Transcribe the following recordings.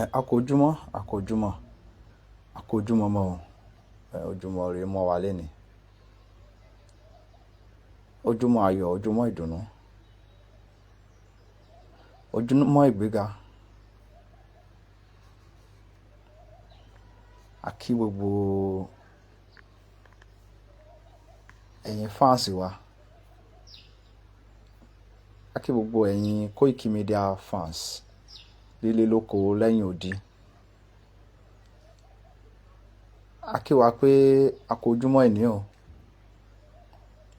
Akójúmọ́ mọ́ o. Ojúmọ́ ire mọ́ wa lénìí. Ojúmọ́ ayọ̀, ojúmọ́ ìdùnnú, ojúmọ́ ìgbéga. A kí gbogbo ẹ̀yin fans wa. A kí gbogbo ẹ̀yin Koiki Media fans lílé lóko lẹ́yìn odi. A kí wa pé a kú ojúmọ́ ìní o.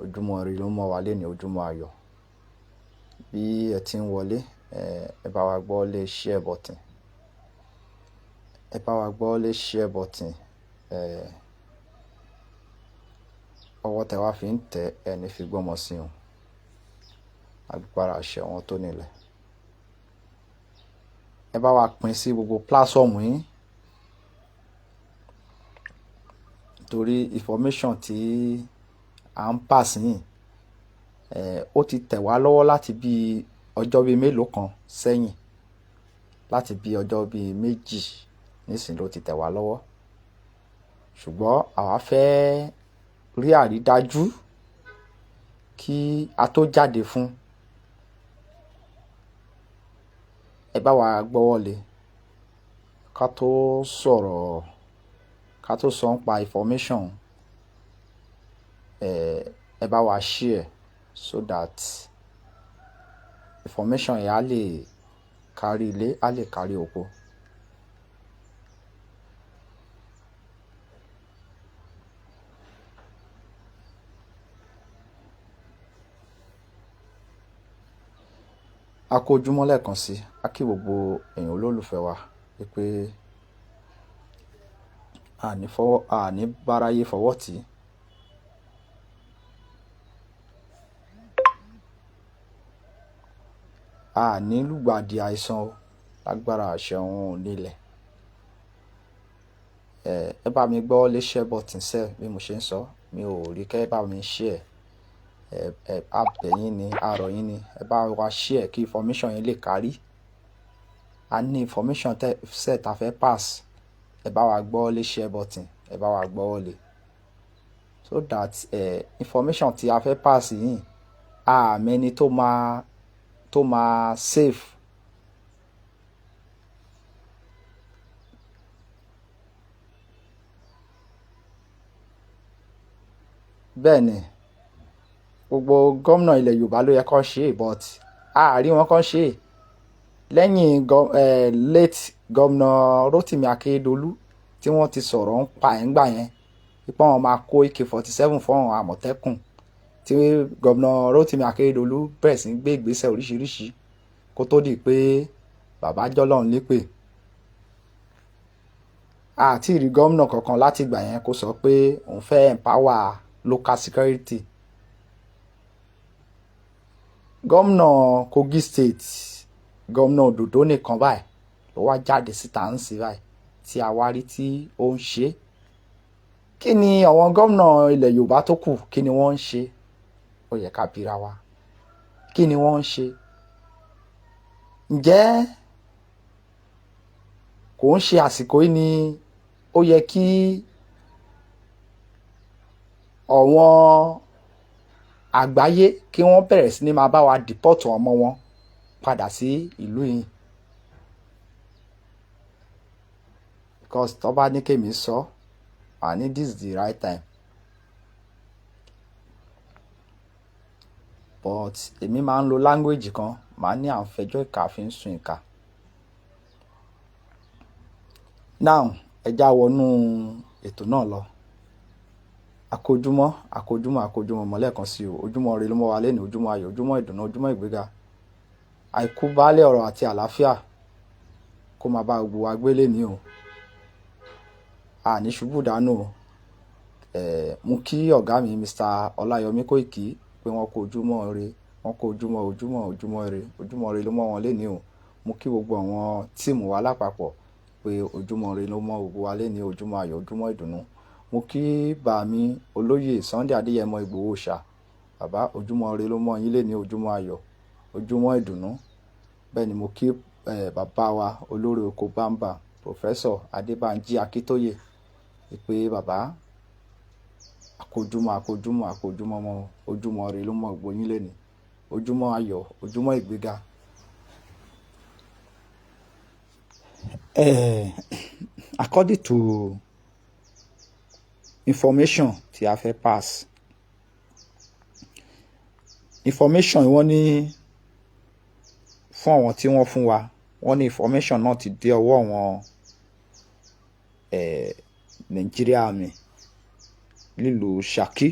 Ojúmọ́ ire ló mọ́ wa lénìí, ojúmọ́ ayọ̀. Bí ẹ ti ń wọlé, ẹ bá wa gbọ́ lé share button. Ẹ bá wa gbọ́ lé share button. Ọwọ́ tẹ wá fi ń tẹ ẹni fi gbọ́mọ sí o. Agbára àṣẹ wọn tó nílẹ̀. Ẹ bá wa pín sí gbogbo platform yín. Torí information tí à ń pass yín, ó ti tẹ̀ wá lọ́wọ́ láti bí ọjọ́ bíi mélòó kan sẹ́yìn. Láti bí ọjọ́ bíi méjì nísìnyí ló ti tẹ̀ wá lọ́wọ́. Ṣùgbọ́n àwa fẹ́ rí àrídájú kí a tó jáde fún. Ẹ bá wa gbọ́wọ́ lé ká tó sọ̀rọ̀, ká tó sọ ń pa information. Ẹ bá wa share so that information yẹn á lè kárí ilé, á lè kárí oko. A kú ojúmọ́ lẹ́ẹ̀kan sí. A kí gbogbo èèyàn olólùfẹ́ wa pé a ní báráyé fọwọ́ tì. A ní lùgbàdì àìsàn o, lágbára àṣẹ wọn ò nílẹ̀. Ẹ bá mi gbọ́ lé share button sẹ́ bí mo ṣe ń sọ. Mi ò rí kẹ́ ẹ bá mi share. Abẹ̀yìn ni, arọ̀ yín ni. Ẹ bá wa share kí information yẹn lè kárí. A ní information set a fẹ́ pass. Ẹ bá wa gbọ́ lé share button. Ẹ bá wa gbọ́wọ́ lé. So that information tí a fẹ́ pass yìí, a mẹ́ni tó máa save. Bẹ́ẹ̀ ni, gbogbo gómìnà ilẹ̀ Yorùbá ló yẹ kó ṣe, but a rí wọn kó ṣe. Lẹ́yìn late gómìnà Rotimi Akeredolu tí wọ́n ti sọ̀rọ̀ ń pa ẹ̀ ń gbà yẹn, ipá wọn máa kó AK-47 fún àwọn Àmọ̀tẹ́kùn, tí gómìnà Rotimi Akeredolu bẹ̀rẹ̀ sí gbé ìgbésẹ̀ oríṣiríṣi kó tó di pé bàbá jọ́lọ́run lépè. A ti rí gómìnà kankan láti ìgbà yẹn kó sọ pé òun fẹ́ empower local security. Gómìnà Kogi State, gómìnà Òdòdó nìkan báyìí ló wá jáde síta ń sí báyìí tí a wá rí tí ó ń ṣe. Kí ni àwọn gómìnà ilẹ̀ Yorùbá tó kù, kí ni wọ́n ń ṣe? Ó yẹ ká bira wa. Kí ni wọ́n ń ṣe? Ǹjẹ́ kò ń ṣe àsìkò yìí ni ó yẹ kí àwọn àgbáyé kí wọ́n bẹ̀rẹ̀ sí ní máa bá wa deport ọmọ wọn padà sí ìlú yìí? Because tó bá ní kémi sọ, I need this the right time. But èmi máa ń lo language kan, màá ní à ń fẹjọ́ ìkà fi ń sun ìkà. Now, ẹ já wọnú ètò náà lọ. Akójúmọ́ mọ́lẹ́kan sí o. Ojúmọ́ ire ló mọ́ wa lénìí, ojúmọ́ ayọ̀, ojúmọ́ ìdùnnú, ojúmọ́ ìgbéga. Àìkú baálé ọ̀rọ̀ àti àlàáfíà kó máa bá gbogbo wa gbé lénìí o. A ní ṣubú dànù o. Mú kí ọ̀gá mi Mr. Ọláyọmí Kóìkí pé wọ́n kó ojúmọ́ ire, wọ́n kó ojúmọ́ ire, ojúmọ́ ire ló mọ́ wọn lénìí o. Mú kí gbogbo àwọn tíìmù wa lápapọ̀ pé ojúmọ́ ire ló mọ́ gbogbo wa lénìí, ojúmọ́ ayọ̀, ojúmọ́ ìdùnnú. Mo kí bàmí olóyè Sunday Adéyẹmọ Ìgbòho Òòṣà. Bàbá, ojúmọ́ ire ló mọ́ yín lénìí, ojúmọ́ ayọ̀, ojúmọ́ ìdùnnú. Bẹ́ẹ̀ ni mo kí bàbá wa olórí oko bámbà Professor Adébánjí Akíntóyè pé bàbá àkójúmọ́ mọ́ ojúmọ́ rẹ ló mọ̀ gbóyin lẹ́ni ojúmọ́ ayọ̀ ojúmọ́ ìgbéga. According to information tí a fẹ́ pass information wọ́n ní fún àwọn tí wọ́n fún wa wọ́n ní information náà ti dé ọwọ́ àwọn Nigeria Army nílùú Ṣakí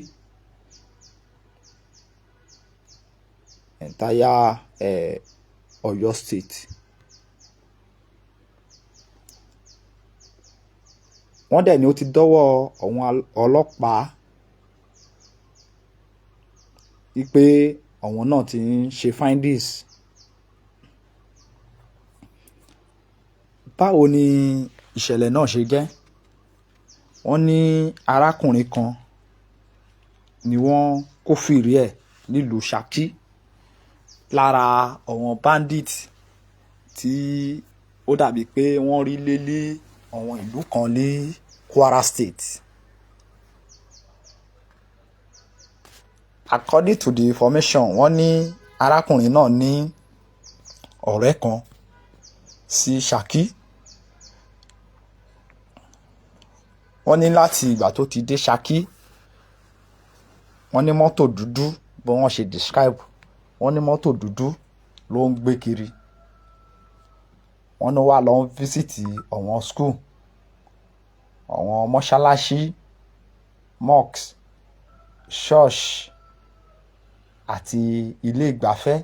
entire Ọ̀yọ́ state. Wọ́n dẹ̀ ní ó ti dọ́wọ́ àwọn ọlọ́pàá wípé àwọn náà ti ń ṣe findings. Báwo ni ìṣẹ̀lẹ̀ náà ṣe jẹ́? Wọ́n ní arákùnrin kan ni wọ́n kófìrí ẹ̀ nílùú Ṣakí lára àwọn bandit tí ó dàbí pé wọ́n rí lélé àwọn ìlú kan ní Kwara State. According to the information, wọ́n ní arákùnrin náà ní ọ̀rẹ́ kan sí Ṣakí. Wọ́n ní láti ìgbà tó ti dé Ṣakí, wọ́n ní mọ́tò dúdú bí wọ́n ṣe describe, wọ́n ní mọ́tò dúdú ló ń gbé kiri. Wọ́n ní wá lọ ń físìtì àwọn school, àwọn mọ́ṣáláṣí, mosques, church àti ilé ìgbafẹ́.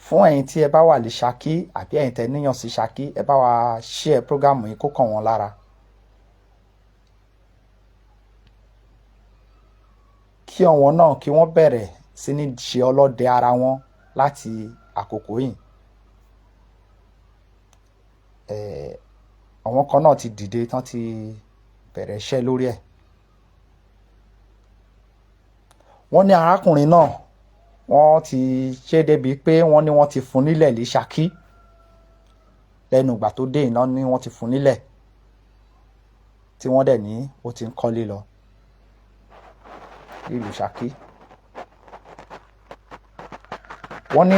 Fún ẹ̀yin tí ẹ bá wà ní Ṣakí àbí ẹ̀yin tẹ́ níyàn sí Ṣakí, ẹ bá wa share program yìí kó kàn wọ́n lára. Kí àwọn náà kí wọ́n bẹ̀rẹ̀ sí ní ṣe ọlọ́dẹ ara wọn láti àkókò yìí. Àwọn kan náà ti dìde tán ti bẹ̀rẹ̀ iṣẹ́ lórí ẹ̀. Wọ́n ní arákùnrin náà wọ́n ti ṣe débi pé wọ́n ní wọ́n ti fún nílẹ̀ ní Ṣakí. Lẹ́nu ìgbà tó dé iná ní wọ́n ti fún nílẹ̀ tí wọ́n dẹ̀ ní ó ti ń kọ́lé lọ nílùú Ṣakí. Wọ́n ní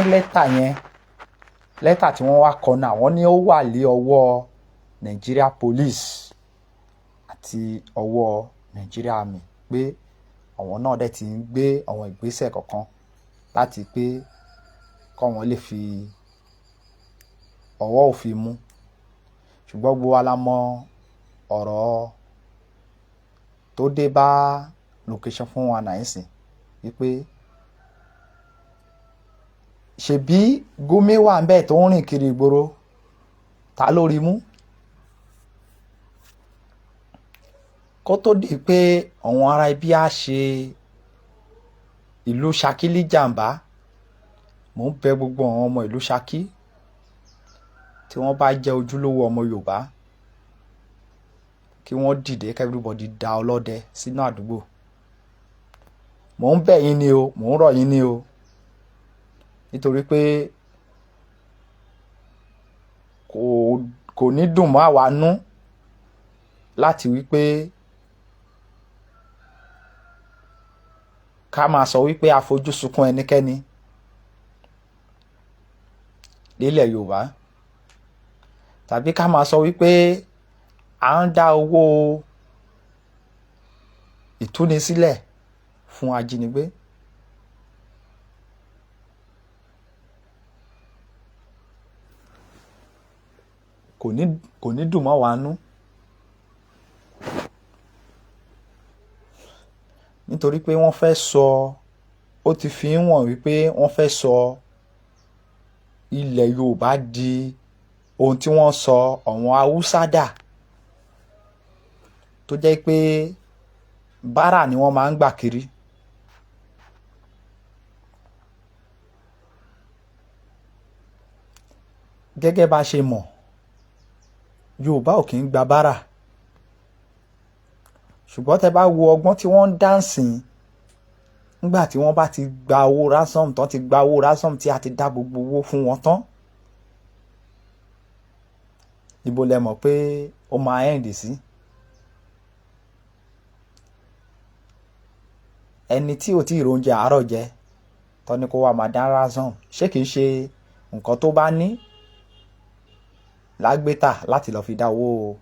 lẹ́tà tí wọ́n wá kọ náà wọ́n ní ó wà lé ọwọ́ Nigeria Police àti ọwọ́ Nigeria Army pé àwọn náà dẹ̀ ti ń gbé àwọn ìgbésẹ̀ kọ̀ọ̀kan láti pé kọ́ wọn lè fi ọwọ́ òfin mú. Ṣùgbọ́n gbogbo wa la mọ ọ̀rọ̀ tó dé bá location fún wa náà sìn wípé ṣebí Gumi wà ń bẹ̀ tó ń rìn kiri ìgboro, ta ló rí mú? Kó tó di pé àwọn ará ibi á ṣe ìlú Ṣakí ní jàǹbá, mò ń bẹ gbogbo àwọn ọmọ ìlú Ṣakí tí wọ́n bá jẹ́ ojúlówó ọmọ Yorùbá kí wọ́n dìde kí everybody da ọlọ́dẹ sínú àdúgbò. Mò ń bẹ̀ yín ni o, mò ń rọ̀ yín ni o, nítorí pé kò ní dùn mọ́ àwa nú láti wípé ká máa sọ wípé a fojú sunkún ẹnikẹ́ni nílẹ̀ Yorùbá, tàbí ká máa sọ wípé à ń dá owó ìtúnisílẹ̀ fún ajínigbé. Kò ní dùn mọ́ wa nú, nítorí pé wọ́n fẹ́ sọ, ó ti fi ń wọ̀n wípé wọ́n fẹ́ sọ ilẹ̀ Yorùbá di ohun tí wọ́n sọ àwọn Haúsá dà, tó jẹ́ pé bárà ni wọ́n máa ń gbà kiri. Gẹ́gẹ́ bá ṣe mọ̀, Yorùbá ò kì í gba bárà. Ṣùgbọ́n tẹ́ bá wo ọgbọ́n tí wọ́n ń dá nsìn, nígbà tí wọ́n bá ti gba owó ransom tán, ti gba owó ransom tí a ti dá gbogbo owó fún wọn tán, ibo lẹ mọ̀ pé ó máa end sí? Ẹni tí ò tí ì róúnjẹ àárọ̀ jẹ tán ni kó wá máa dá ransom, ṣé kìí ṣe nǹkan tó bá ní lágbétà láti lọ́ọ́ fi dá owó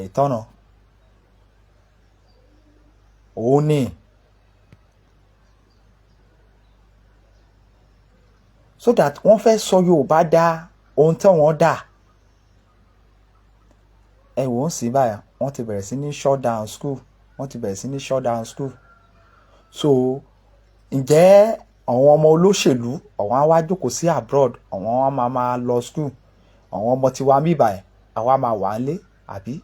ìtọ́nà? òun ni. So that wọ́n fẹ́ sọ Yorùbá dá ohun tí wọ́n dà. Ẹ wò ó sí báyà, wọ́n ti bẹ̀rẹ̀ sí ní shut down school, wọ́n ti bẹ̀rẹ̀ sí ní shut down school. So ǹjẹ́ àwọn ọmọ olóṣèlú àwọn á wá jókòó sí abroad, àwọn á máa lọ school, àwọn ọmọ tiwa ń bíbà ẹ̀ àwa máa wà nílé, àbí?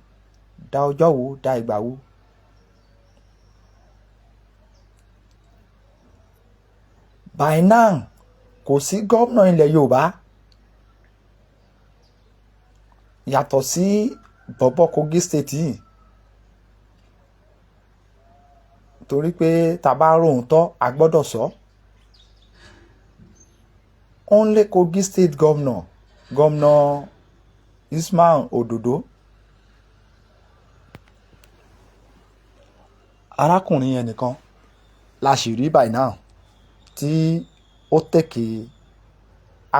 Dá ọjọ́ wo, dá ìgbà wo? By now kò sí gómìnà ilẹ̀ Yorùbá yàtọ̀ sí bọ̀bọ̀ Kogi state yìí, torí pé tá bá rohùn tọ́ a gbọ́dọ̀ sọ. Only Kogi state governor Ismail Ododo, arákùnrin yẹn nìkan la sì rí by now tí ó take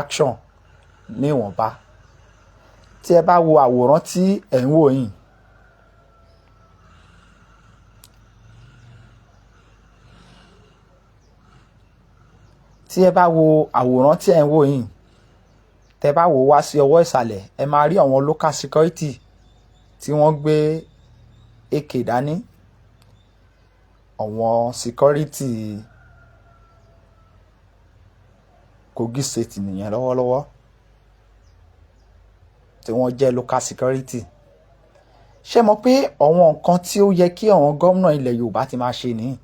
action níwọ̀nba. Tí ẹ bá wo àwòrán tí ẹ̀ ń wò yìí, tí ẹ bá wo àwòrán tí ẹ̀ ń wò yìí, tẹ bá wò wá sí ọwọ́ ìsàlẹ̀, ẹ máa rí àwọn local security tí wọ́n gbé AK dání, àwọn security Kogi state nìyẹn lọ́wọ́lọ́wọ́, tí wọ́n jẹ́ local security. Ṣé mọ̀ pé àwọn nǹkan tí ó yẹ kí àwọn gómìnà ilẹ̀ Yorùbá ti máa ṣe nìyí,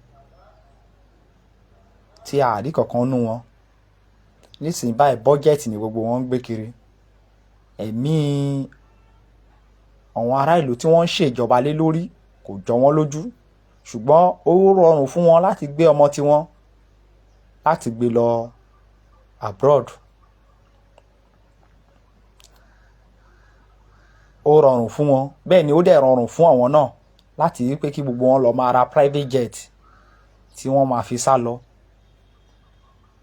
tí a rí kankan nú wọn? Nísìnyí báyìí bọ́jẹ̀tì ni gbogbo wọn ń gbé kiri. Ẹ̀mí àwọn ará ìlú tí wọ́n ń ṣèjọba lé lórí kò jọ wọ́n lójú, ṣùgbọ́n ó rọrùn fún wọn láti gbé ọmọ tiwọn láti gbé lọ abroad. Ó rọrùn fún wọn, bẹ́ẹ̀ ni ó dẹ̀ rọrùn fún àwọn náà láti rí pé kí gbogbo wọn lọ máa ra private jet tí wọ́n máa fi sá lọ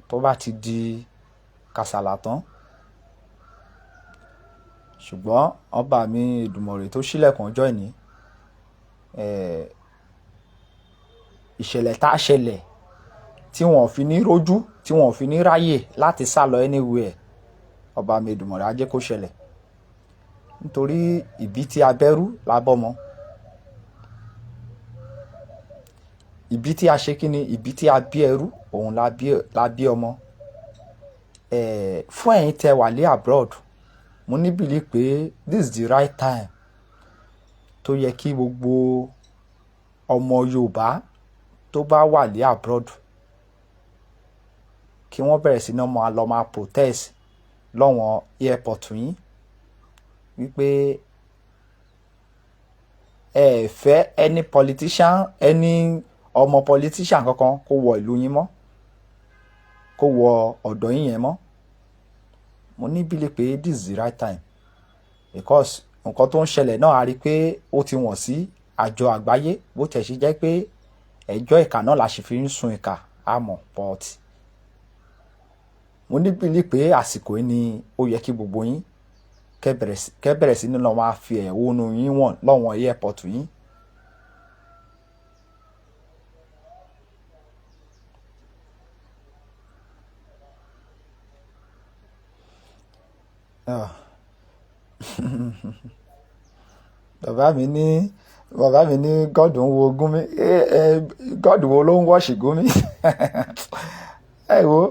tó bá ti di kàsàlà tán. Ṣùgbọ́n ọba mi Èdùmàrè tó ṣílẹ̀kùn ọjọ́ ìní, ìṣẹ̀lẹ̀ tá a ṣẹlẹ̀ tí wọ́n fi ní rójú, tí wọ́n fi ní ráyè láti sá lọ anywhere, ọba mi Èdùmàrè á jẹ́ kó ṣẹlẹ̀. Nítorí ìbí tí a bẹ́rú lábọ́mọ, ìbí tí a ṣe kí ni, ìbí tí a bí ẹrú òun la bí ọmọ. Fún ẹ̀yin tẹ́ wà lé abroad, mo ní believe pé this is the right time tó yẹ kí gbogbo ọmọ Yorùbá tó bá wà lé abroad kí wọ́n bẹ̀rẹ̀ sí ní lọ máa protest lọ́wọ́n airport yín wípé ẹ fẹ́ any politician, any ọmọ politician kankan kó wọ ìlú yín mọ́, kó wọ ọ̀dọ̀ yín yẹn mọ́. Mo ní believe pé this is the right time, because nǹkan tó ń ṣẹlẹ̀ náà a rí pé ó ti wọ̀n sí àjọ àgbáyé, bó tẹ̀ ṣe jẹ́ pé ẹjọ́ ìkà náà la ṣe fi ń sun ìkà àmọ́, but mo ní believe pé àsìkò yìí ni ó yẹ kí gbogbo yín kẹ́ bẹ̀rẹ̀ sí ní lọ máa fi ẹ̀hónú yín wọ̀n lọ́wọ́n airport yín. Bàbá mi ní God ń wo Gúnmi, God wo ló ń wọ́ọ̀ṣì Gúnmi? Ẹ wo,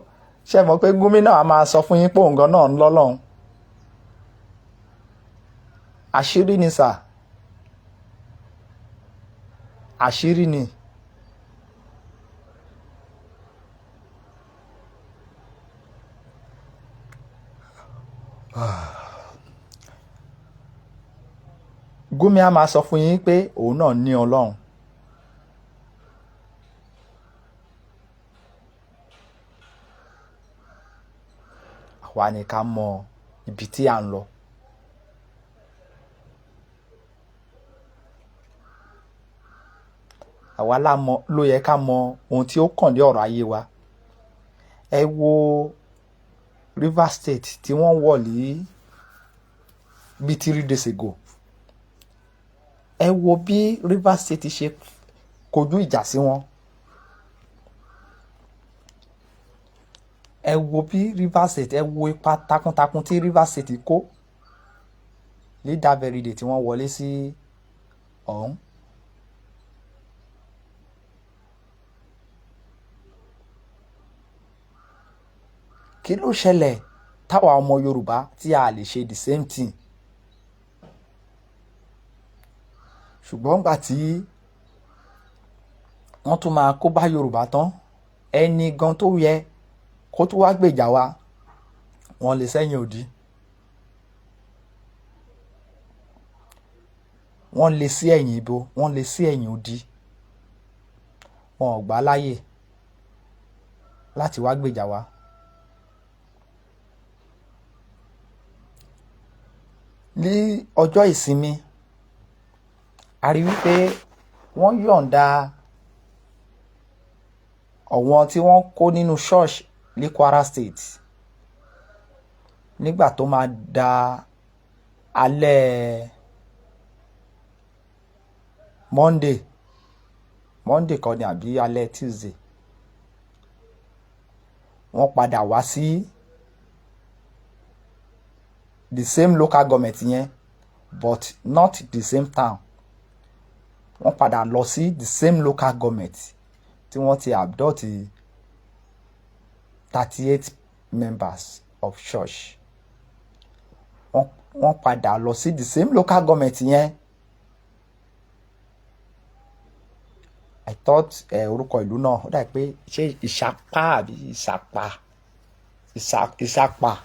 ṣé mọ̀ pé Gúnmi náà a máa sọ fún yín pé òun gan náà ń lọ́lọ́run. Àṣírí ni sà, àṣírí ni. Gúnmi a máa sọ fún yín pé òun náà ní Ọlọ́run. àwa ni ká mọ ibi tí à ń lọ. àwa ló yẹ ká mọ ohun tí ó kàn ní ọ̀rọ̀ ayé wa. Ẹ wo Rivers State tí wọ́n wọ̀ ní bí 3 days ago. Ẹ wo bí Rivers State ṣe kojú ìjà sí wọn. Ẹ wo bí Rivers State, ẹ wo ipa takuntakun tí Rivers State kó ní that very day tí wọ́n wọlé sí ọ̀hún. Kí ló ṣẹlẹ̀ táwa ọmọ Yorùbá tí a lè ṣe the same thing? Ṣùgbọ́n gbà tí wọ́n tún máa kó bá Yorùbá tán, ẹni gan tó yẹ kó tún wá gbèjà wa, wọ́n lè sẹ́yìn òdì. Wọ́n lè sí ẹ̀yìn ibo, wọ́n lè sí ẹ̀yìn òdì. Wọn ò gbà láyè láti wá gbèjà wa. Ní ọjọ́ ìsinmi, a rí wípé wọ́n yọ̀ǹda àwọn tí wọ́n kó nínú ṣọ́ọ̀ṣì ní Kwara State nígbà tó máa da alẹ́ Monday kan ni àbí alẹ́ Tuesday, wọ́n padà wá sí the same local government yẹn but not the same town. Wọ́n padà lọ sí the same local government tí wọ́n ti abduct 38 members of church. Wọ́n padà lọ sí the same local government yẹn. I thought orúkọ ìlú náà ó dà pé ṣé Ìṣàpá àbí Ìṣàpá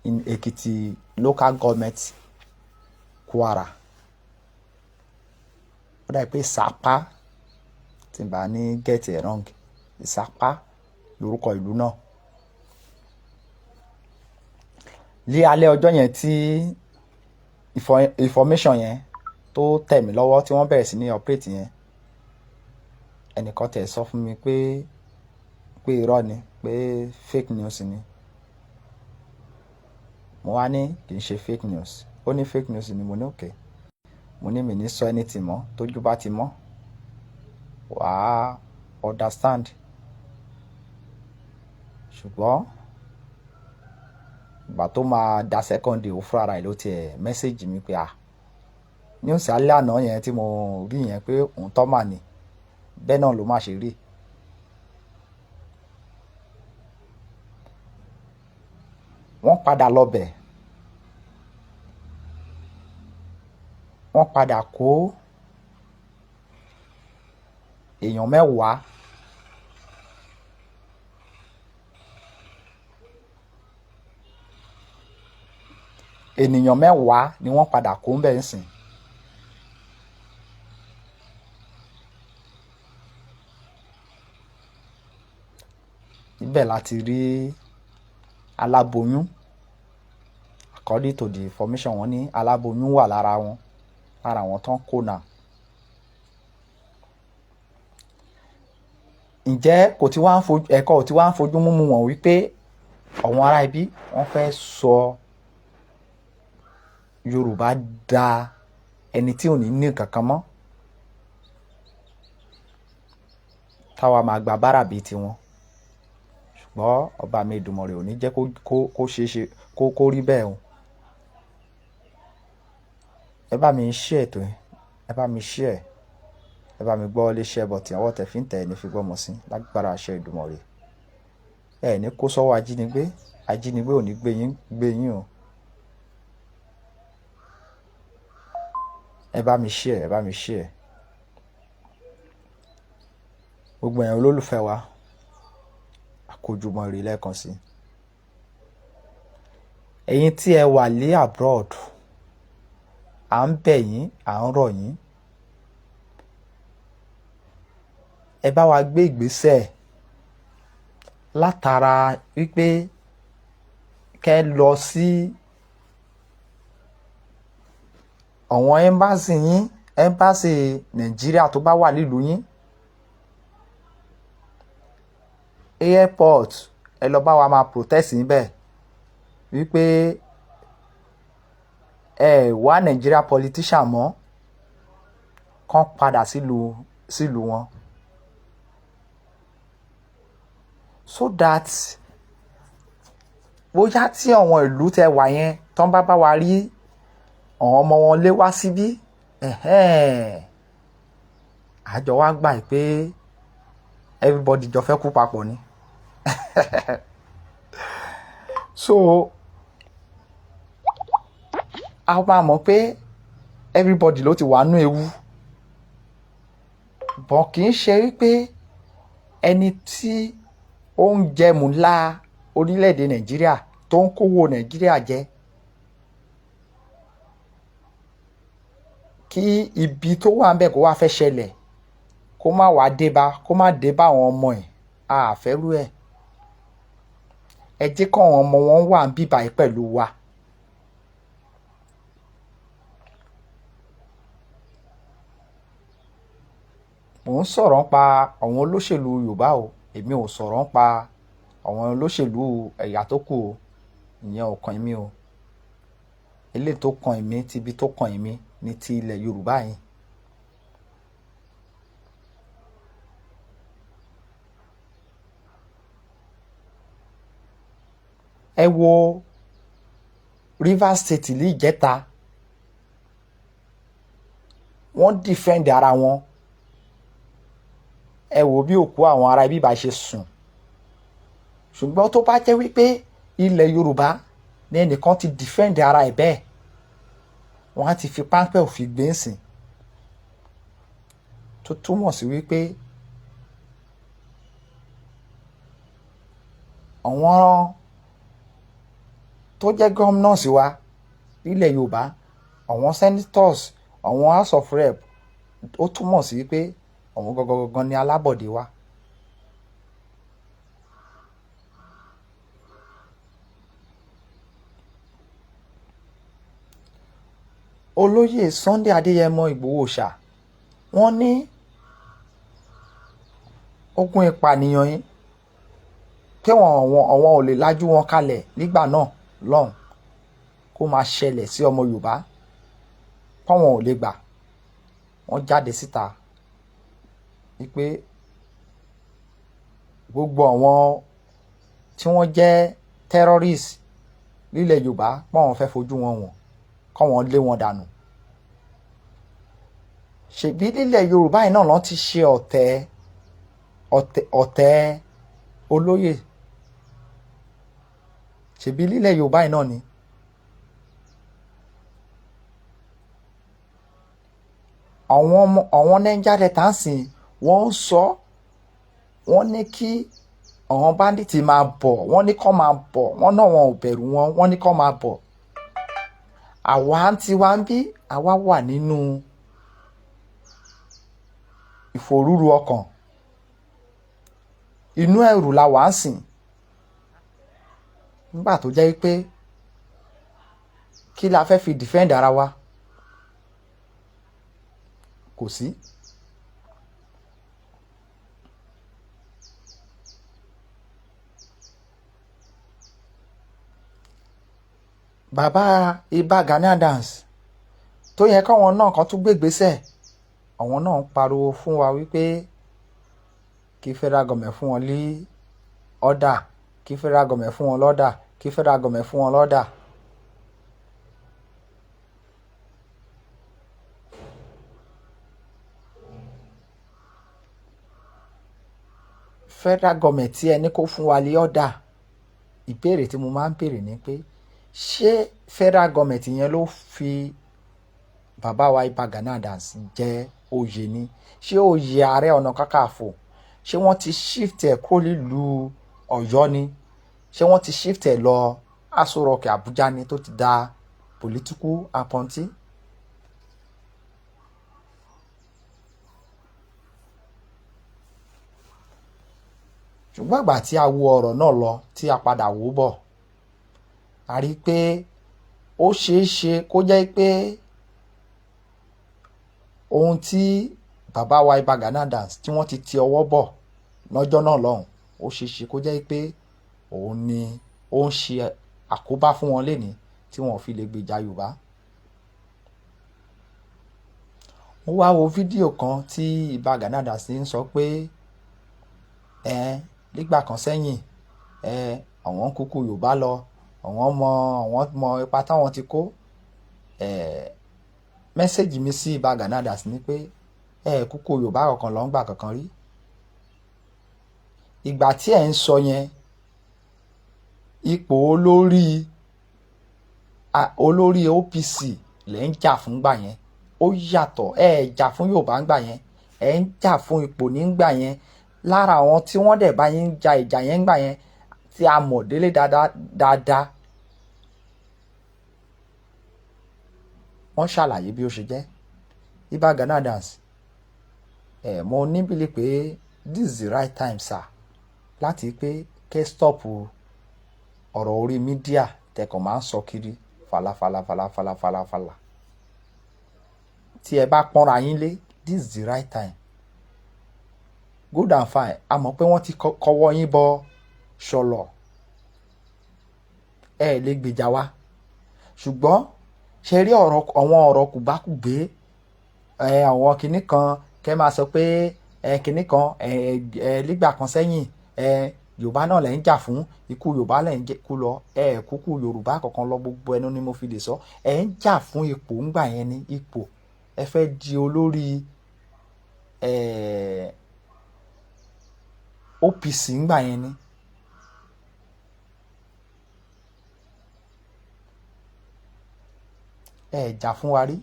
in Ekiti local government Kwara. Ó dà pé Ìṣàpá tí n bá ní get it wrong. Ìṣàpá lórúkọ ìlú náà. Ní alẹ́ ọjọ́ yẹn tí information yẹn tó tẹ̀ mí lọ́wọ́ tí wọ́n bẹ̀rẹ̀ sí ní operate yẹn, ẹnìkan tẹ̀ sọ fún mi pé irọ́ ni, pé fake news ni. Mo wá ní kì í ṣe fake news. Ó ní fake news ni. Mo ní okay. Mo ní mi ní sọ anything mọ́, tójú bá ti mọ́ wàá understand. Ṣùgbọ́n ìgbà tó máa da second day, ó fúnra ara ẹ̀ ló tiẹ̀ mẹ́sẹ̀gì mi pé news alẹ́ àná yẹn tí mo rí yẹn pé òun tọ́ mà ní, bẹ́ẹ̀ náà ló má ṣe rí. Wọ́n padà lọ́bẹ̀, wọ́n padà kó èèyàn 10. Ènìyàn 10 ni wọ́n padà kó ń bẹ̀ ń sìn. Ibẹ̀ láti rí aláboyún. According to the information, wọ́n ní aláboyún wà lára wọn tán kó náà. Ǹjẹ́ ẹ̀kọ́ tí wá ń fojú múmu wọn wípé àwọn ará ibi wọ́n fẹ́ sọ Yorùbá da ẹni tí ò ní ní kankan mọ́, táwa máa gba bára bíi tiwọn. Ṣùgbọ́n ọba mi Èdùmàrè ò ní jẹ́ kó ṣeéṣe kó rí bẹ́ẹ̀ o. Ẹ bá mi share ètò yìí, ẹ bá mi share, ẹ bá mi gbọ́ léṣẹ́ bọ̀tì ọwọ́ tẹ̀ fi ń tẹ̀ ní fi gbọ́mọ sí lágbára àṣẹ Èdùmàrè. Ẹ ní kó sọ́wọ́ ajínigbé ò ní gbé yín o. Ẹ bá mi share. Gbogbo ẹ̀yin olólùfẹ́ wa, àkójúmọ́ ire lẹ́ẹ̀kan sí. Ẹ̀yin tí ẹ wà ní abroad, à ń bẹ̀ yín, à ń rọ̀ yín. Ẹ bá wa gbé ìgbésẹ̀ látara wípé kẹ́ lọ sí àwọn ẹ́mbáàsì yín, ẹ́mbáàsì Nàìjíríà tó bá wà nílùú yín, airport, ẹ lọ bá wa máa protest níbẹ̀ wípé ẹ wá Nigeria politician mọ́, kán padà sílùú wọn, so that bóyá tí àwọn ìlú tẹ wà yẹn tán bá wa rí àwọn ọmọ wọn lé wá síbí, àjọ wa gbà pé everybody jọ fẹ́ kú papọ̀ ni. So a máa mọ̀ pé everybody ló ti wà nú ewu, bọ̀ kì í ṣe wípé ẹni tí ó ń jẹ mùlá orílẹ̀-èdè Nàìjíríà tó ń kówó Nàìjíríà jẹ, kí ibi tó wà ń bẹ̀ kó wá fẹ́ ṣẹlẹ̀ kó má wá dé bá àwọn ọmọ ẹ̀, àfẹ́rú ẹ̀. Ẹ jẹ́ kí àwọn ọmọ wọn wà ń bíbà yìí pẹ̀lú wa. Mò ń sọ̀rọ̀ nípa àwọn olóṣèlú Yorùbá o, èmi ò sọ̀rọ̀ nípa àwọn olóṣèlú ẹ̀yà tó kù o, ìyẹn ò kàn mí o. Eléyìí tó kàn mí, ti ibi tó kàn mí ní ti ilẹ̀ Yorùbá yìí. Ẹ wo Rivers State ní ìjẹta, wọ́n defend ara wọn. Ẹ wo bí òkú àwọn ará ibí bá ṣe sùn. Ṣùgbọ́n tó bá jẹ́ wípé ilẹ̀ Yorùbá ní ẹnìkan ti defend ara ẹ̀ bẹ́ẹ̀, wọ́n á ti fi páńpẹ́ òfin gbé ń sìn. Tó túmọ̀ sí wípé àwọn tó jẹ́ governors wa nílẹ̀ Yorùbá, àwọn senators, àwọn house of rep, ó túmọ̀ sí wípé àwọn gangan ni alábọ̀dé wa. Olóyè Sunday Adéyẹmọ Ìgbòho Òòṣà, wọ́n ní ogun ìpànìyàn yìí pé àwọn ò lè lajú wọn kalẹ̀ nígbà náà lọ́hùn kó máa ṣẹlẹ̀ sí ọmọ Yorùbá, pọ́wọn ò lè gbà. Wọ́n jáde síta wípé gbogbo àwọn tí wọ́n jẹ́ terrorist nílẹ̀ Yorùbá pọ́wọn fẹ́ fojú wọn wọ̀n, kọ́wọn lé wọn dànù. Ṣèbí nílẹ̀ Yorùbá yìí náà lọ́n ti ṣe ọ̀tẹ̀ olóyè. Ṣèbí nílẹ̀ Yorùbá yìí náà ni. Àwọn Niger Delta ń sìn, wọ́n ń sọ, wọ́n ní kí àwọn bandits máa bọ̀, wọ́n ní kó máa bọ̀, wọ́n náà wọn ò bẹ̀rù wọn, wọ́n ní kó máa bọ̀. Àwa tí wá ń bí, àwa wà nínú ìfòrúru ọkàn, inú ẹ̀rù la wà ń sìn. Nígbà tó jẹ́ pé kí la fẹ́ fi defend ara wa? Kò sí. Bàbá Ìbà Gani Adams tó yẹ káwọn náà kan tún gbégbésẹ̀, àwọn náà ń pariwo fún wa wípé kí federal government fún wọn ní order, kí federal government fún wọn lọ́dà, kí federal government fún wọn lọ́dà. Federal government tí ẹni kó fún wa ní order, ìbéèrè tí mo máa ń béèrè ni pé ṣé federal government yẹn ló fi bàbá wa Ìbà Gani Adams jẹ oyè ni? Ṣé oyè ààrẹ ọ̀nà kakanfò, ṣé wọ́n ti shift ẹ̀ kúrò nílùú Ọ̀yọ́ ni? Ṣé wọ́n ti shift ẹ̀ lọ Aso Rock Àbújá ni tó ti da political appointee? Ṣùgbọ́n ìgbà tí a wo ọ̀rọ̀ náà lọ, tí a padà wò bọ̀, a rí pé ó ṣeé ṣe kó jẹ́ pé ohun tí bàbá wa Ìbà Gani Adams tí wọ́n ti ọwọ́ bọ̀ lọ́jọ́ náà lọ́hùn, ó ṣeé ṣe kó jẹ́ pé òun ni ó ń ṣe àkóbá fún wọn lénìí tí wọn ò fi lè gbèjà Yorùbá. mo wá wo fídíò kan tí Ìbà Gani Adams ń sọ pé nígbà kan sẹ́yìn àwọn kúkú Yorùbá lọ, àwọn mọ ipa táwọn ti kó. Mẹ́sẹ̀gì mi sí Ìbà Gani Adams ni pé kúkú Yorùbá kankan ló ń gbà kankan rí. Ìgbà tí ẹ̀ ń sọ yẹn, ipò olórí OPC lẹ́ ń jà fún gbà yẹn, ó yàtọ̀. Jà fún Yorùbá ń gbà yẹn, ń jà fún ipò nígbà yẹn. Lára àwọn tí wọ́n dẹ̀ bá yín ja ìjà yẹn gbà yẹn tí a mọ̀ délé dáadáa, wọ́n ṣàlàyé bí ó ṣe jẹ́. Ìbà Gani Adams, mo níbìlì pé this is the right time sir láti pé kẹ́ stop ọ̀rọ̀ orí mídíà tẹ̀kọ̀ máa ń sọ kiri falafala. Tí ẹ bá pọ́nra yín lé, this is the right time. Good and fine, a mọ̀ pé wọ́n ti kọwọ́ yín bọ ṣọlọ̀, lè gbèjà wa. Ṣùgbọ́n ṣe rí àwọn ọ̀rọ̀ kùbákùgbé, àwọn kinní kan kẹ́ máa sọ pé kinní kan nígbà kan sẹ́yìn Yorùbá náà lẹ́ ń jà fún, ikú Yorùbá lẹ́ ń kú lọ, kúkú Yorùbá kankan lọ, gbogbo ẹnu ni mo fi lè sọ. Ń jà fún ipò ńgbà yẹn ní ipò, ẹ fẹ́ di olórí OPC ńgbà yẹn ni. Jà fún wa rí.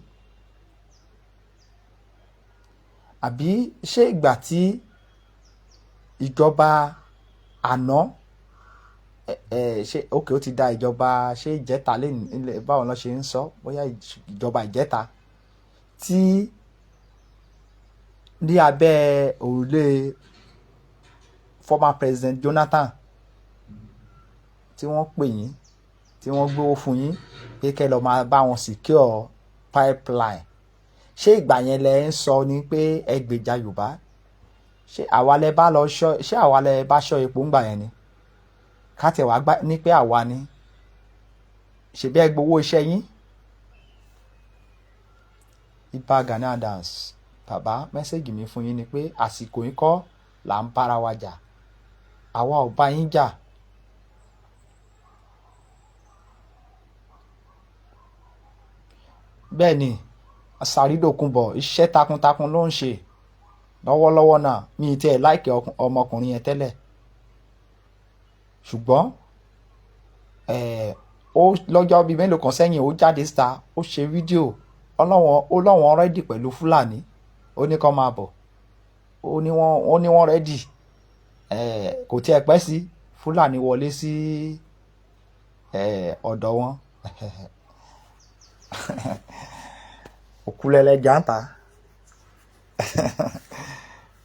Àbí ṣé ìgbà tí ìjọba àná ṣé ó ti da ìjọba ṣé ìjẹta lẹ́nu báwọn lọ ṣe ń sọ, bóyá ìjọba ìjẹta tí ní abẹ́ òrùlé former president Jonathan tí wọ́n pè yín, tí wọ́n gbówó fún yín pé kẹ́ lọ máa bá wọn secure pipeline. Ṣé ìgbà yẹn lẹ ń sọ ni pé ẹ gbèjà Yorùbá? Ṣé àwa lẹ bá ṣọ́ epo ńgbà yẹn ni? Ká tẹ̀ wá gbá ní pé àwa ni. Ṣebí ẹ gbowó iṣẹ́ yín? Ìbà Gani Adams, bàbá, mẹ́sẹ̀gì mi fún yín ni pé àsìkò yín kọ́ là ń bára wa jà. Àwa ò bá yín jà. Bẹ́ẹ̀ ni, Sàrídòkunbọ̀ iṣẹ́ takuntakun ló ń ṣe lọ́wọ́lọ́wọ́ náà. Mi ì tiẹ̀ láìkì ọmọkùnrin yẹn tẹ́lẹ̀. Ṣùgbọ́n ó lọ́jọ́ bíi mélòó kan sẹ́yìn ó jáde síta, ó ṣe fídíò, ó lọ́wọ́n rẹ́dì pẹ̀lú Fúlàní, ó ní kó máa bọ̀, ó ní wọ́n rẹ́dì. Kò tiẹ̀ pẹ́ sí Fúlàní wọlé sí ọ̀dọ̀ wọn. Òkúlẹ̀lẹ́jà ń tà.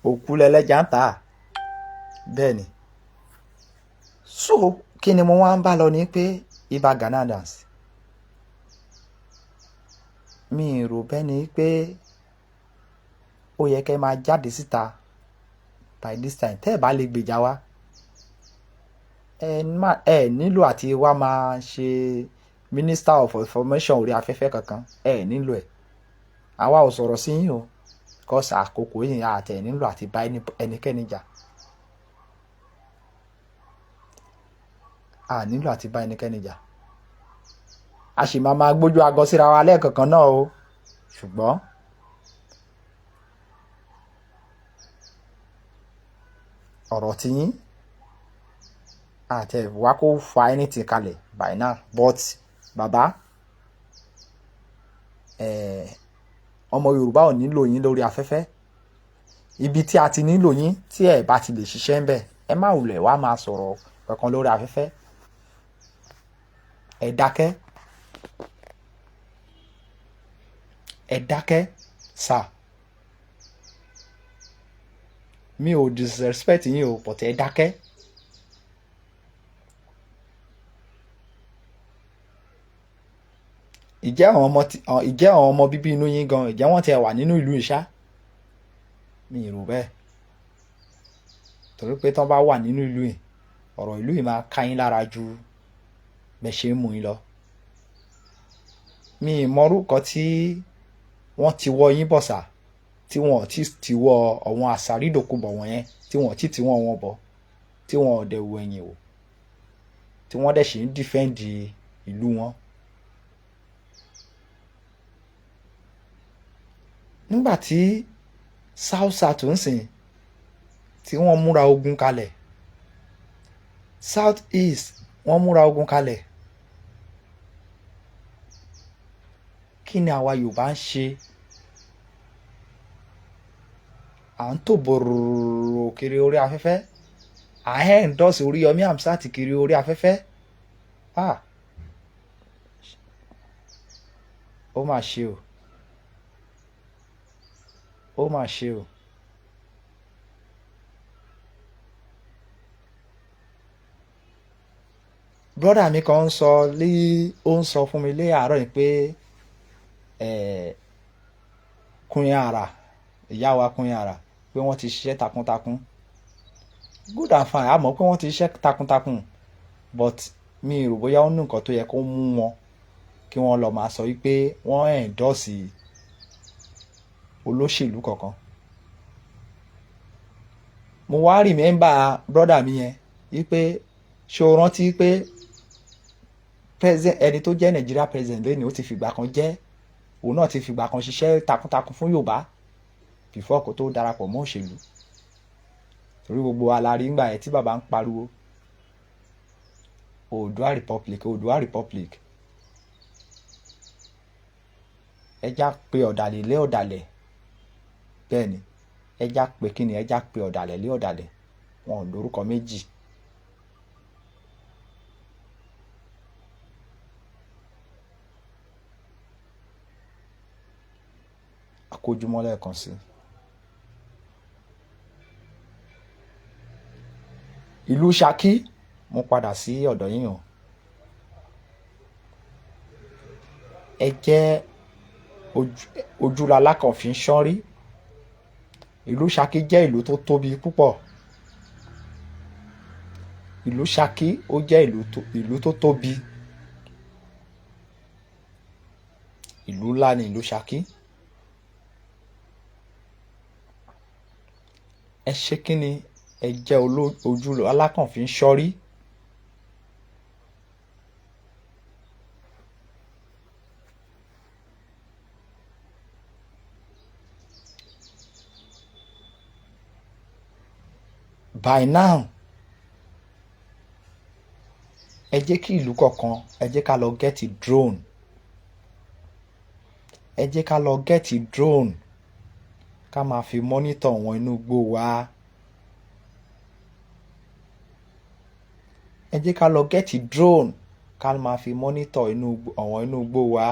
Òkúlẹ̀lẹ́jà ń tà. Bẹ́ẹ̀ ni. So kí ni mo wá ń bá lọ ní pé Ìbà Gani Adams, mi rò bẹ́ẹ̀ ni pé ó yẹ kẹ́ máa jáde síta by this time. Tẹ́ ẹ̀ bá lè gbèjà wa, ẹ nílò àti wá máa ṣe Minister of Information orí afẹ́fẹ́ kankan, nílò ẹ̀. Àwa ò sọ̀rọ̀ sí yín o, because àkókò yìí àtẹ̀ nílò àti bá ẹnikẹ́ni jà. A nílò àti bá ẹnikẹ́ni jà. A sì máa gbójú agọ síra wa lẹ́ẹ̀kọ̀kan náà o. Ṣùgbọ́n ọ̀rọ̀ tí yín àtẹ̀ wá kó fa anything kalẹ̀ by now. But bàbá, ọmọ Yorùbá ò nílò yín lórí afẹ́fẹ́. Ibi tí a ti nílò yín tí ẹ bá ti lè ṣiṣẹ́ ń bẹ̀, ẹ má wulẹ̀ wá máa sọ̀rọ̀ kankan lórí afẹ́fẹ́. Ẹ dákẹ́. Ẹ dákẹ́ sà. Mi ò disrespect yín o, but ẹ dákẹ́. ìjẹ́ àwọn ọmọ bíbí inú yín gan ìjẹ́ wọ́n ti wà nínú ìlú ìṣá mi ì rò bẹ́ẹ̀ torí pé tán bá wà nínú ìlú yìí ọ̀rọ̀ ìlú yìí máa ká yín lára ju bẹ́ẹ̀ ṣe ń mú yín lọ mi ì mọrúkọ tí wọ́n ti wọ yín bọ̀sà tí wọ́n ti ti wọ àwọn àsárídòkúbọ̀ wọ̀nyẹn tí wọ́n ti ti wọ́n wọn bọ̀ tí wọ́n ò dẹ̀ wo ẹ̀yìn wò tí wọ́n dẹ̀ ṣe ń dífẹ́ǹdì ìlú wọn. nígbà tí South ń sìn tí wọ́n múra ogun kalẹ̀ South East wọ́n múra ogun kalẹ̀ kí ni àwa Yorùbá ń ṣe à ń tò bòrò kiri orí afẹ́fẹ́ à ń endorse Oríyọmí Hamzat kiri orí afẹ́fẹ́ ó mà ṣe o ó mà ṣe o. brọ́dà mi kan ó ń sọ fún mi lé àárọ̀ yìí pé Queen Ara ìyá wa Queen Ara pé wọ́n ti ṣiṣẹ́ takuntakun good and fine a mọ̀ pé wọ́n ti ṣiṣẹ́ takuntakun but mi rò bóyá ó ní nǹkan tó yẹ kó mú wọn kí wọ́n lọ máa sọ wípé wọ́n endorse olóṣèlú kankan. mo wá rìmẹ́mbà brọ́dà mi yẹn wípé ṣé o rántí pé ẹni tó jẹ́ Nigeria president lónìí ó ti fìgbà kan jẹ́ òun náà ti fìgbà kan ṣiṣẹ́ takuntakun fún Yorùbá before kó tó darapọ̀ mọ́ òṣèlú torí gbogbo alárí ńgbà yẹn tí bàbá ń pariwo Oòduà Republic Oòduà Republic ẹjá pé ọ̀dàlẹ̀ lé ọ̀dàlẹ̀ bẹ́ẹ̀ ni ẹjá pé kí ni ẹjá pé ọ̀dàlẹ̀ lé ọ̀dàlẹ̀ wọn ò lórúkọ méjì. Akójúmọ́ lẹ́ẹ̀kan sí ìlú Ṣakí mo padà sí ọ̀dọ̀ yín o ẹ jẹ́ ojúlala kan fi ń ṣánrí ìlú Ṣakí jẹ́ ìlú tó tóbi púpọ̀ ìlú Ṣakí ó jẹ́ ìlú tó tóbi ìlú ńlá ni ìlú Ṣakí. ẹ ṣe kí ni ẹ jẹ́ ojú alákànfin ṣọ́rí by now ẹ jẹ́ kí ìlú kọ̀ọ̀kan ẹ jẹ́ ká lọ gẹ́tì drone ẹ jẹ́ ká lọ gẹ́tì drone ká máa fi mọ́nítọ̀ wọn inú igbó wa ẹ jẹ́ ká lọ gẹ́tì drone ká máa fi mọ́nítọ̀ àwọn inú igbó wa.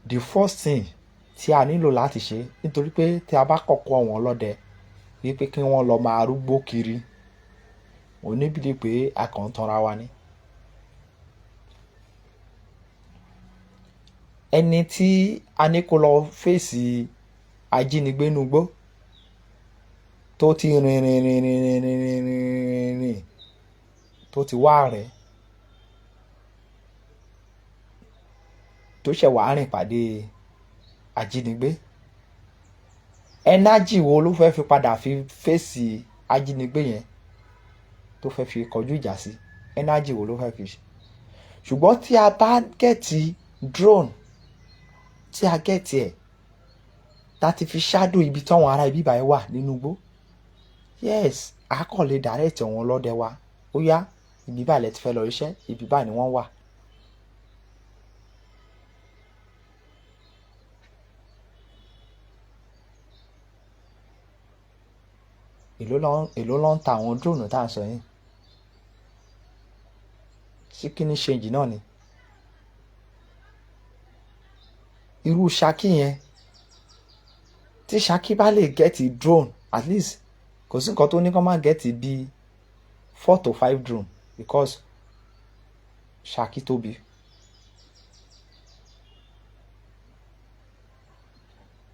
The first thing tí a nílò láti ṣe nítorí pé tí a bá kọ́kọ́ wọn lọ́dẹ wípé kí wọ́n lọ máa rúgbó kiri oníbìlì pé a kàn ń tanra wa ni. ẹni tí a ní kó lọ fèsì ajínigbé nugbó tó ti rìn tó ti wá rẹ̀ tó ṣẹ̀ wá rìn pàdé ajínigbé ẹnájì wo ló fẹ́ fi padà fi fèsì ajínigbé yẹn tó fẹ́ fi kọjú ìjà sí ẹnájì wo ló fẹ́ fi ṣùgbọ́n tí a bá gẹ̀ẹ́tì drone tí a gẹ̀ẹ́tì ẹ̀ tá ti fi ṣáàdù ibi táwọn ará ibi báyìí wà nínú igbó yes a kàn lè direct wọn lọ́dẹ wa ó yá ibi báyìí lẹ ti fẹ́ lọ iṣẹ́ ibi báyìí ni wọ́n wà. èló ló ń ta àwọn drone tá à ń sọ yìí sí kíní ṣéǹjì náà ni irú Ṣakí yẹn tí Ṣakí bá lè gẹ́ẹ̀tì drone at least kò sí nǹkan tó ní kó má gẹ́ẹ̀tì bíi 4 to 5 drone because Ṣakí tóbi.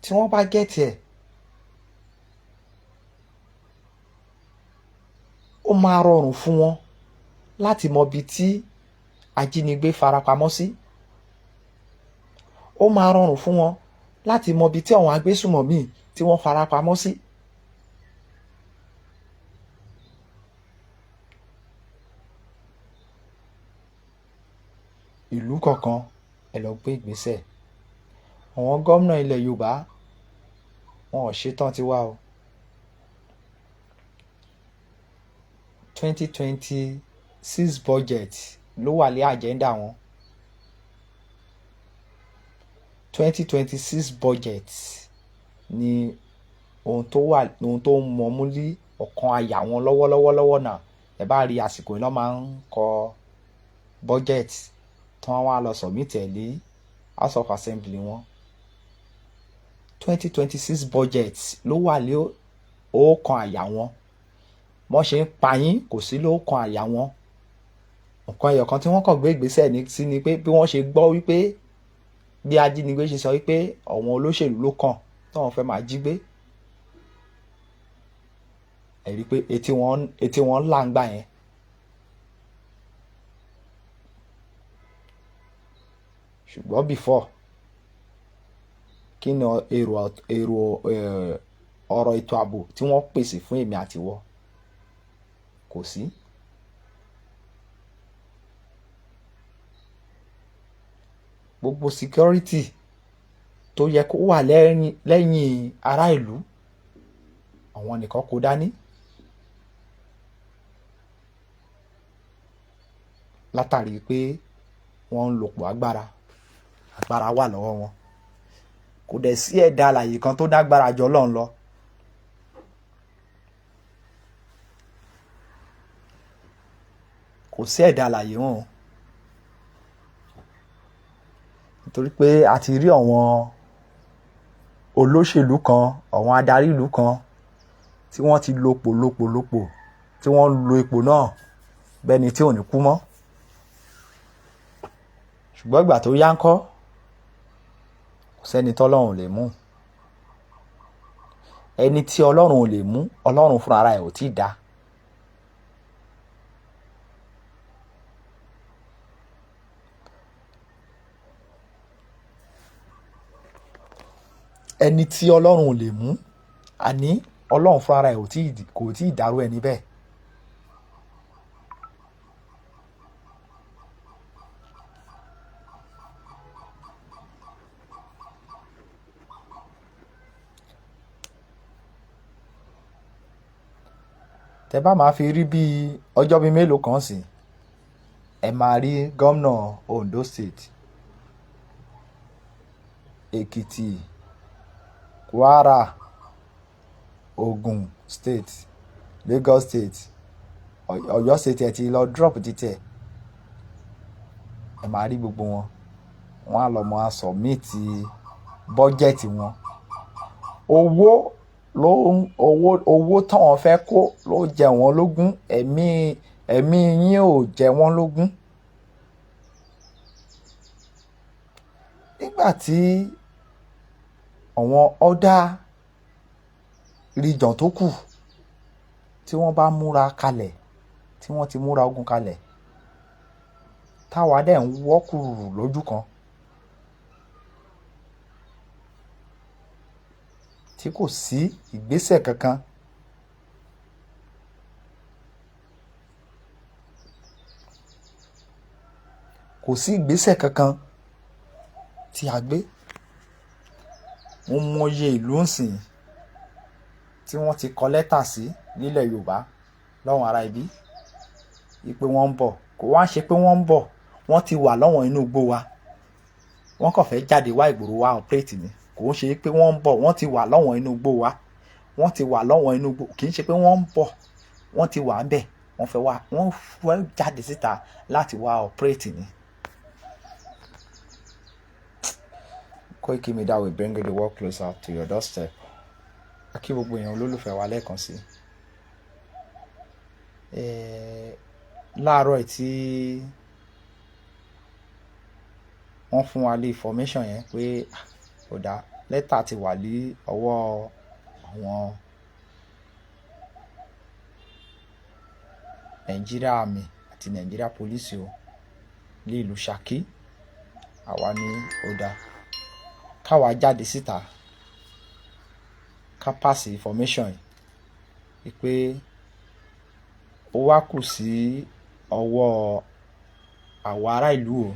tí wọ́n bá gẹ́ẹ̀tì ẹ̀ ó máa rọrùn fún wọn láti mọ ibi tí ajínigbé farapamọ́ sí. ó máa rọrùn fún wọn láti mọ ibi tí àwọn agbésùmọ̀mí tí wọ́n farapamọ́ sí. ìlú kọ̀ọ̀kan ẹ lọ gbé ìgbésẹ̀. àwọn gómìnà ilẹ̀ Yorùbá wọn ò ṣetán tiwa o. 2026 budget ló wà lé agenda wọn. 2026 budget ni ohun tó ń mọ̀mú lé ọ̀kan àyà wọn lọ́wọ́lọ́wọ́ náà. ẹ bá rí àsìkò iná máa ń kọ budget tí wọ́n wá lọ submit ẹ̀ lé House of Assembly wọn. 2026 budget ló wà lé ọ̀kan àyà wọn. wọ́n ṣe ń pa yín kò sí lọ́kàn àyà wọn. nǹkan ẹyọ kan tí wọ́n kàn gbé ìgbésẹ̀ sí ni pé bí wọ́n ṣe gbọ́ wípé bí ajínigbé ṣe sọ wípé àwọn olóṣèlú ló kàn táwọn fẹ́ máa jí gbé. ẹ rí i pé etí wọn là ń gbà yẹn. ṣùgbọ́n before kí ni ọ̀rọ̀ ètò ààbò tí wọ́n pèsè fún èmi àtiwọ́? kò sí. gbogbo security tó yẹ kó wà lẹ́yìn ará ìlú àwọn nìkan kò dání. látàrí pé wọ́n ń lòpọ̀ agbára wà lọ́wọ́ wọn. kò dẹ̀ sí ẹ̀dá alààyè kan tó dágbára jọ Ọlọ́run lọ. kò sí ẹ̀dá alààyè wọn o. nítorí pé a ti rí àwọn olóṣèlú kan àwọn adarí ìlú kan tí wọ́n ti lòpò tí wọ́n ń lo ipò náà bẹ́ni tí ò ní kú mọ́. ṣùgbọ́n ìgbà tó yá ń kọ́ kò sẹ́ni tọ́lọ́run ò lè mú. ẹni tí Ọlọ́run ò lè mú Ọlọ́run fúnra ara ẹ̀ ò tí ì dá. ẹni tí Ọlọ́run ò lè mú àní Ọlọ́run fúnra ara ẹ̀ kò tí ì dárú ẹni bẹ́ẹ̀. tẹ bá máa fi rí bíi ọjọ́ bíi mélòó kan sí ẹ máa rí gómìnà Ondo State, Èkìtì, Kwara, Ogun State, Lagos State, Ọ̀yọ́ State ẹ ti lọ drop títẹ̀. ẹ máa rí gbogbo wọn á lọ mọ submit bọ́jẹ̀tì wọn. owó táwọn fẹ́ kó ló jẹ wọ́n lógún. ẹ̀mí yín ò jẹ wọ́n lógún. nígbà tí àwọn other region tó kù tí wọ́n bá múra kalẹ̀ tí wọ́n ti múra ogun kalẹ̀ táwa dẹ̀ ń wọ́kùrù lójú kan tí kò sí ìgbésẹ̀ kankan tí a gbé. mo mọyè ìlú ńsìn tí wọ́n ti kọ lẹ́tà sí nílẹ̀ Yorùbá lọ́wọ́n ará ibi pé wọ́n ń bọ̀. kò wá ṣe pé wọ́n ń bọ̀, wọ́n ti wà lọ́wọ́n inú igbó wa. wọ́n kàn fẹ́ jáde wá ìgboro wa operate ni. kò ń ṣe pé wọ́n ń bọ̀, wọ́n ti wà lọ́wọ́n inú igbó wa. wọ́n ti wà lọ́wọ́n inú igbó, kì í ṣe pé wọ́n ń bọ̀, wọ́n ti wà ń bẹ̀. wọ́n fẹ́ jáde síta láti wá operate ni. Koiki Media will bring the work closer to your doorstep. A kí gbogbo èèyàn olólùfẹ́ wa lẹ́ẹ̀kan sí. Láàárọ̀ tí wọ́n fún wa lé information yẹn pé ó dá lẹ́tà ti wà ní ọwọ́ àwọn Nigeria Army àti Nigeria Police o ní ìlú Ṣakí. Àwa ní ó dá káwa jáde síta ká pass information yìí pé ó wá kù sí ọwọ́ àwọn ará ìlú o,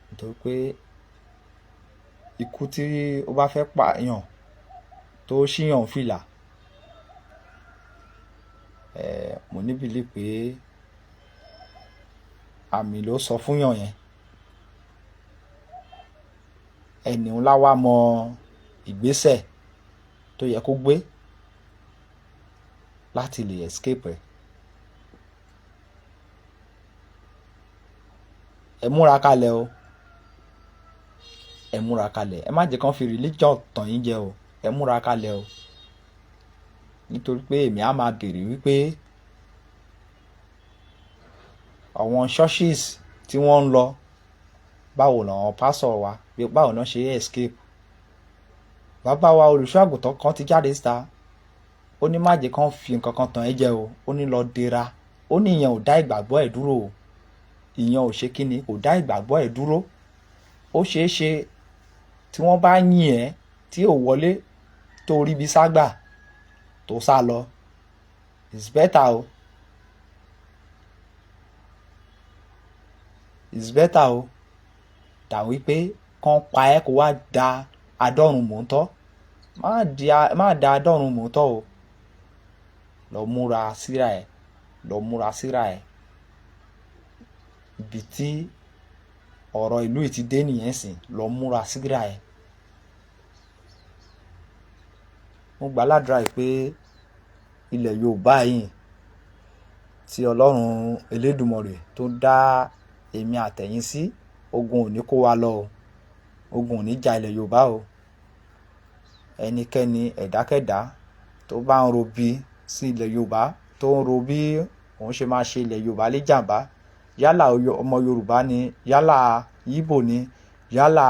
nítorí pé ikú tí ó bá fẹ́ pààyàn tó ṣíyàn fìlà, mo ní believe pé àmì ló sọ fún yàn yẹn. Ẹni ńlá wa mọ ìgbésẹ̀ tó yẹ kó gbé láti lè escape ẹ̀. Ẹ múra kalẹ̀ o, ẹ múra kalẹ̀, ẹ má jẹ́ kán fi religion tàn yín jẹ o, ẹ múra kalẹ̀ o, nítorí pé èmi á máa bèrè wípé àwọn churches tí wọ́n ń lọ, báwo làwọn pastor wa, báwo náà ṣe escape. Bàbá wa olùṣọ́ àgùntàn kan ti jáde síta, ó ní má jẹ́ kán fi nǹkan kan tàn ẹ́ jẹ o, ó ní lọ dira, ó ní ìyẹn ò dá ìgbàgbọ́ ẹ̀ dúró o, ìyẹn ò ṣe kíni, kò dá ìgbàgbọ́ ẹ̀ dúró. Ó ṣeé ṣe tí wọ́n bá yìn ẹ́ tí ò wọlé tó rí bí ságbà tó sá lọ, it's better o, it's better o, dà wípé kán pa ẹ́ kó wá da adọ́run mòótọ́. Má da adọ́run mòótọ́ o, lọ múra síra ẹ̀, lọ múra síra ẹ̀. Ibi tí ọ̀rọ̀ ìlú yìí ti dé nìyẹn sìn, lọ múra síra ẹ̀. Mo gbà ládùúrà pé ilẹ̀ Yorùbá yìí tí Ọlọ́run Elédùmarè tó dá èmi àtẹ̀yìn sí, ogun ò ní kó wa lọ o, ogun ò ní ja ilẹ̀ Yorùbá o. Ẹnikẹ́ni ẹ̀dákẹ́dá tó bá ń ro bí sí ilẹ̀ Yorùbá, tó ń ro bí òun ṣe máa ṣe ilẹ̀ Yorùbá léjàmbá, yálà ọmọ Yorùbá ni, yálà Ìgbò ni, yálà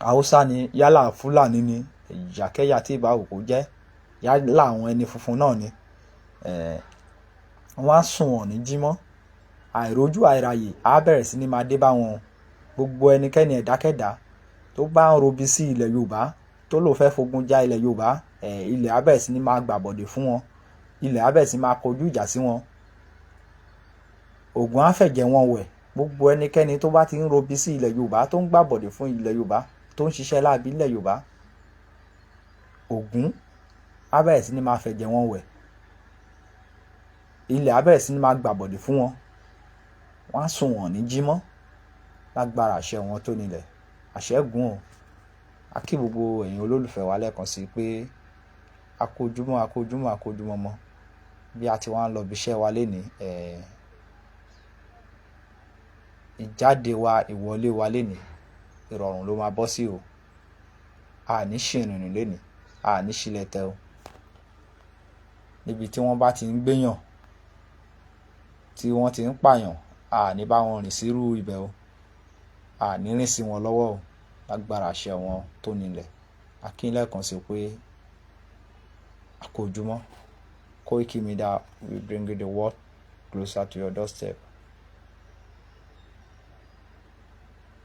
Haúsá ni, yálà Fúlàní ni, ìyàkẹ́yà tí ìbá òkú jẹ́, yálà àwọn ẹni funfun náà ni, wọ́n á sùn wọ̀n ní jímọ́. Àìrójú àìráyè á bẹ̀rẹ̀ sí ní máa dé bá wọn. Gbogbo ẹnikẹ́ni ẹ̀dákẹ́dá tó bá ń robi sí ilẹ̀ Yorùbá, tó lò fẹ́ fogun já ilẹ̀ Yorùbá, ilẹ̀ á bẹ̀rẹ̀ sí ní máa gbàbọ̀dè fún wọn, ilẹ̀ á bẹ̀rẹ̀ sí máa kojú ìjà sí wọn, Ògún á fẹ̀jẹ̀ wọn wẹ̀. Gbogbo ẹnikẹ́ni tó bá ti ń robi sí ilẹ̀ Yorùbá, tó ń gbàbọ̀dè fún ilẹ̀ Yorùbá, tó ń ṣiṣẹ́ láabi ilẹ̀ Yorùbá, Ògún á bẹ̀rẹ̀ sí ní máa fẹ̀jẹ̀ wọn wẹ̀, ilẹ̀ á bẹ̀rẹ̀ sí ní máa gbàbọ̀dè fún wọn, wọ́n á sùn wọ̀n ní jímọ́ lágbára àṣẹ wọn tó nílẹ̀. Àṣẹ́gun o. A kí gbogbo ẹ̀yin olólùfẹ́ wa lẹ́ẹ̀kan sí pé akójúmọ́ mọ́ bí a ti wá ń lọ bí iṣẹ́ wa lénìí. Ìjáde wa, ìwọlé wa lénìí, ìrọ̀rùn ló máa bọ́ sí o. A ní ṣìrìnrìn lénìí, a ní ṣílẹ̀tẹ̀ o. Níbi tí wọ́n bá ti ń gbéyàn, tí wọ́n ti ń pààyàn, a ní bá wọn rìn sírú ibẹ̀ o, a ní rìn sí wọn lọ́wọ́ o, lágbára àṣẹ wọn tó nílẹ̀. A kí lẹ́ẹ̀kan sí pé akójúmọ́. Koiki Media will bring you the world closer to your doorstep.